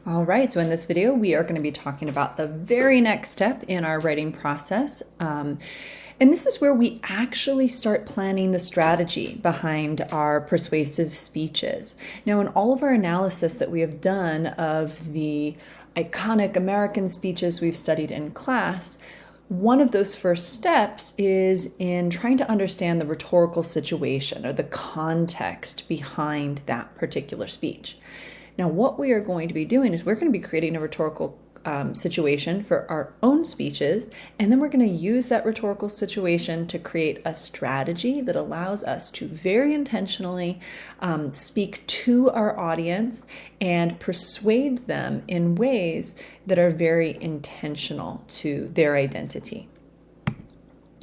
All right, so in this video, we are going to be talking about the very next step in our writing process. And this is where we actually start planning the strategy behind our persuasive speeches. Now, in all of our analysis that we have done of the iconic American speeches we've studied in class, one of those first steps is in trying to understand the rhetorical situation or the context behind that particular speech. Now, what we are going to be doing is we're going to be creating a rhetorical situation for our own speeches, and then we're going to use that rhetorical situation to create a strategy that allows us to very intentionally speak to our audience and persuade them in ways that are very intentional to their identity.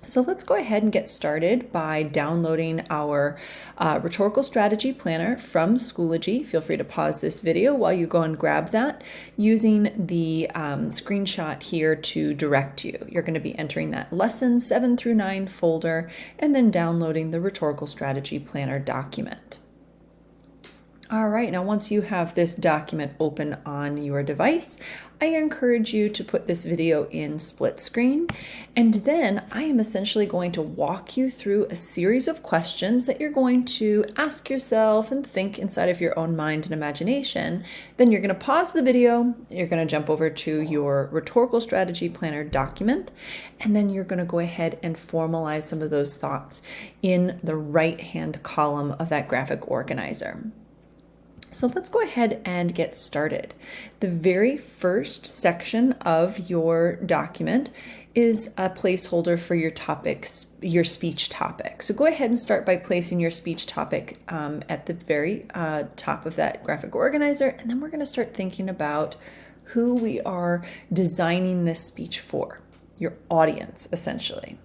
So let's go ahead and get started by downloading our Rhetorical Strategy Planner from Schoology. Feel free to pause this video while you go and grab that using the screenshot here to direct you. You're going to be entering that Lesson 7 through 9 folder and then downloading the Rhetorical Strategy Planner document. All right, now once you have this document open on your device, I encourage you to put this video in split screen, and then I am essentially going to walk you through a series of questions that you're going to ask yourself and think inside of your own mind and imagination. Then you're going to pause the video, you're going to jump over to your Rhetorical Strategy Planner document, and then you're going to go ahead and formalize some of those thoughts in the right-hand column of that graphic organizer. So let's go ahead and get started. The very first section of your document is a placeholder for your topics, your speech topic. So go ahead and start by placing your speech topic at the very top of that graphic organizer, and then we're going to start thinking about who we are designing this speech for, your audience, essentially.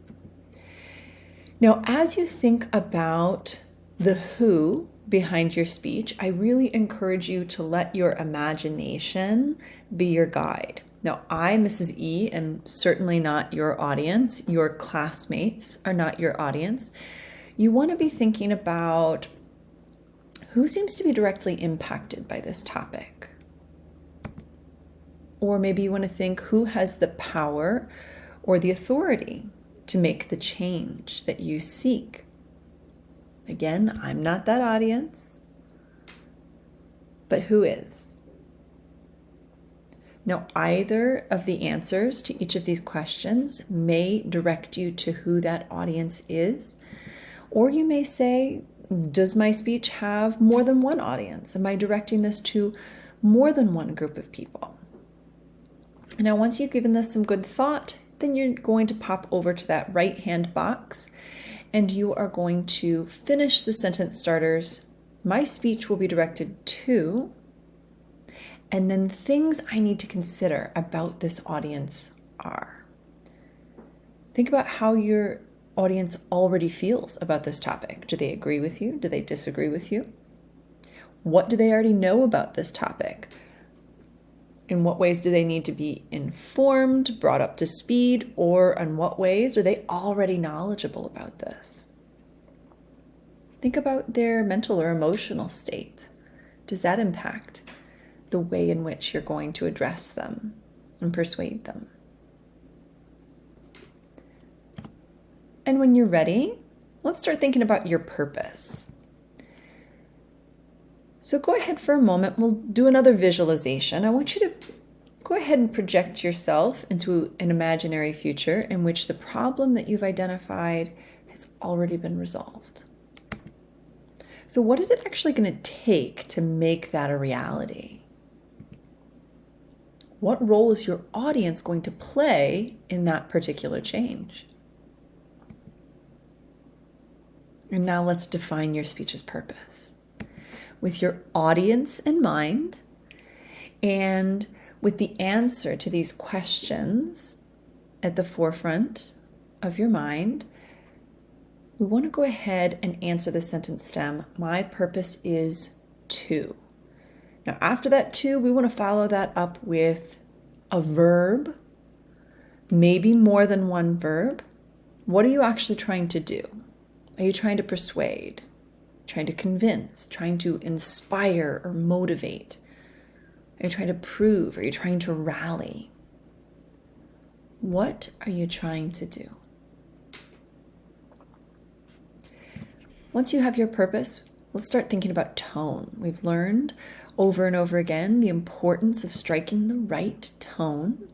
Now, as you think about the who behind your speech, I really encourage you to let your imagination be your guide. Now, I, Mrs. E, am certainly not your audience. Your classmates are not your audience. You want to be thinking about who seems to be directly impacted by this topic. Or maybe you want to think who has the power or the authority to make the change that you seek. Again, I'm not that audience, but who is? Now, either of the answers to each of these questions may direct you to who that audience is, or you may say, does my speech have more than one audience? Am I directing this to more than one group of people? Now, once you've given this some good thought, then you're going to pop over to that right-hand box and you are going to finish the sentence starters. My speech will be directed to, and then things I need to consider about this audience are. Think about how your audience already feels about this topic. Do they agree with you? Do they disagree with you? What do they already know about this topic? In what ways do they need to be informed, brought up to speed, or in what ways are they already knowledgeable about this? Think about their mental or emotional state. Does that impact the way in which you're going to address them and persuade them? And when you're ready, let's start thinking about your purpose. So go ahead for a moment, we'll do another visualization. I want you to go ahead and project yourself into an imaginary future in which the problem that you've identified has already been resolved. So what is it actually going to take to make that a reality? What role is your audience going to play in that particular change? And now let's define your speech's purpose. With your audience in mind and with the answer to these questions at the forefront of your mind, we want to go ahead and answer the sentence stem, my purpose is to. Now, after that to, we want to follow that up with a verb, maybe more than one verb. What are you actually trying to do? Are you trying to persuade? Trying to convince, trying to inspire or motivate? Are you trying to prove? Are you trying to rally? What are you trying to do? Once you have your purpose, let's start thinking about tone. We've learned over and over again the importance of striking the right tone.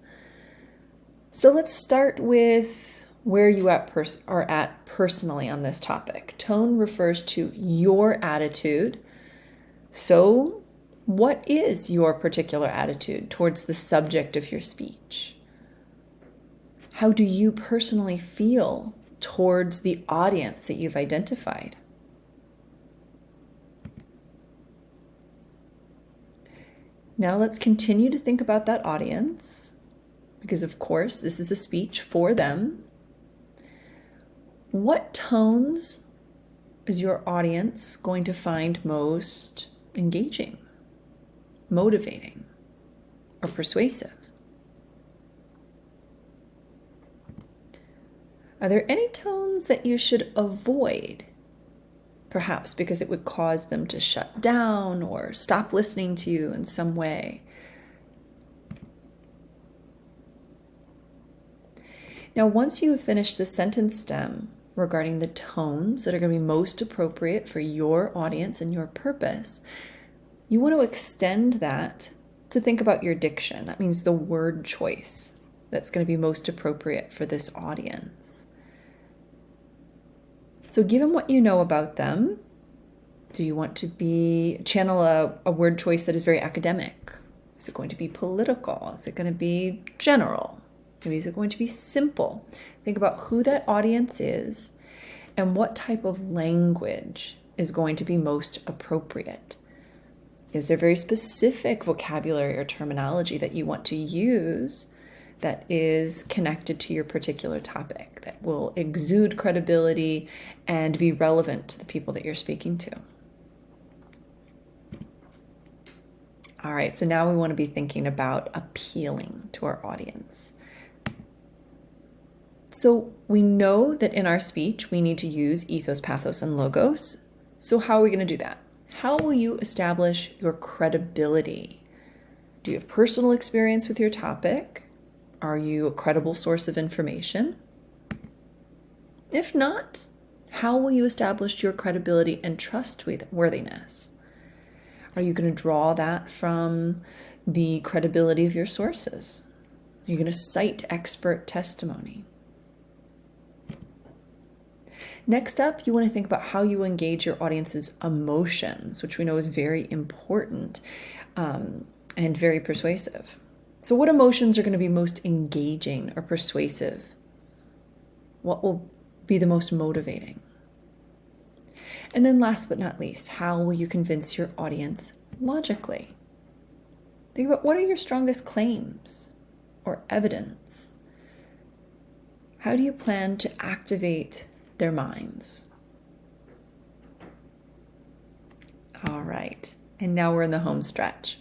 So let's start with where you are at personally on this topic. Tone refers to your attitude. So what is your particular attitude towards the subject of your speech? How do you personally feel towards the audience that you've identified? Now let's continue to think about that audience, because of course this is a speech for them. What tones is your audience going to find most engaging, motivating, or persuasive? Are there any tones that you should avoid? Perhaps because it would cause them to shut down or stop listening to you in some way. Now, once you have finished the sentence stem regarding the tones that are going to be most appropriate for your audience and your purpose, you want to extend that to think about your diction. That means the word choice that's going to be most appropriate for this audience. So given what you know about them, do you want to channel a word choice that is very academic? Is it going to be political? Is it going to be general? Maybe is it going to be simple? Think about who that audience is and what type of language is going to be most appropriate. Is there very specific vocabulary or terminology that you want to use that is connected to your particular topic, that will exude credibility and be relevant to the people that you're speaking to? All right, so now we want to be thinking about appealing to our audience. So we know that in our speech, we need to use ethos, pathos, and logos. So how are we going to do that? How will you establish your credibility? Do you have personal experience with your topic? Are you a credible source of information? If not, how will you establish your credibility and trustworthiness? Are you going to draw that from the credibility of your sources? Are you going to cite expert testimony? Next up, you want to think about how you engage your audience's emotions, which we know is very important and very persuasive. So what emotions are going to be most engaging or persuasive? What will be the most motivating? And then last but not least, how will you convince your audience logically? Think about what are your strongest claims or evidence? How do you plan to activate their minds? All right, and now we're in the home stretch.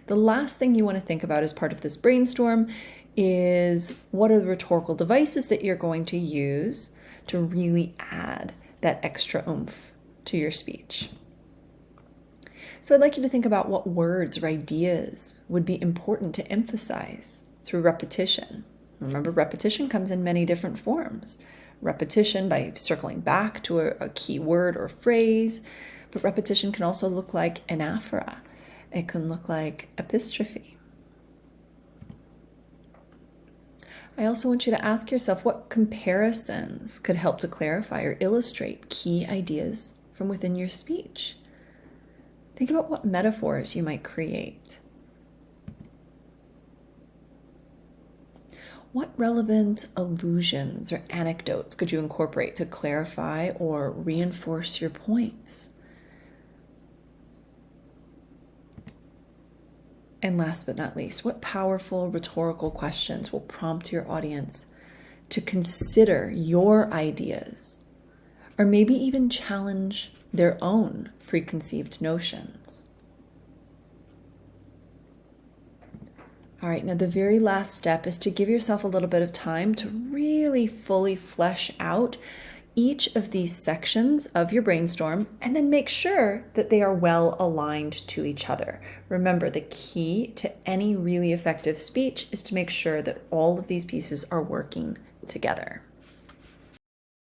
The last thing you want to think about as part of this brainstorm is what are the rhetorical devices that you're going to use to really add that extra oomph to your speech. So I'd like you to think about what words or ideas would be important to emphasize through repetition. Remember, repetition comes in many different forms. Repetition by circling back to a key word or phrase, but repetition can also look like anaphora. It can look like epistrophe. I also want you to ask yourself what comparisons could help to clarify or illustrate key ideas from within your speech. Think about what metaphors you might create. What relevant allusions or anecdotes could you incorporate to clarify or reinforce your points? And last but not least, what powerful rhetorical questions will prompt your audience to consider your ideas, or maybe even challenge their own preconceived notions? All right, now the very last step is to give yourself a little bit of time to really fully flesh out each of these sections of your brainstorm and then make sure that they are well aligned to each other. Remember, the key to any really effective speech is to make sure that all of these pieces are working together.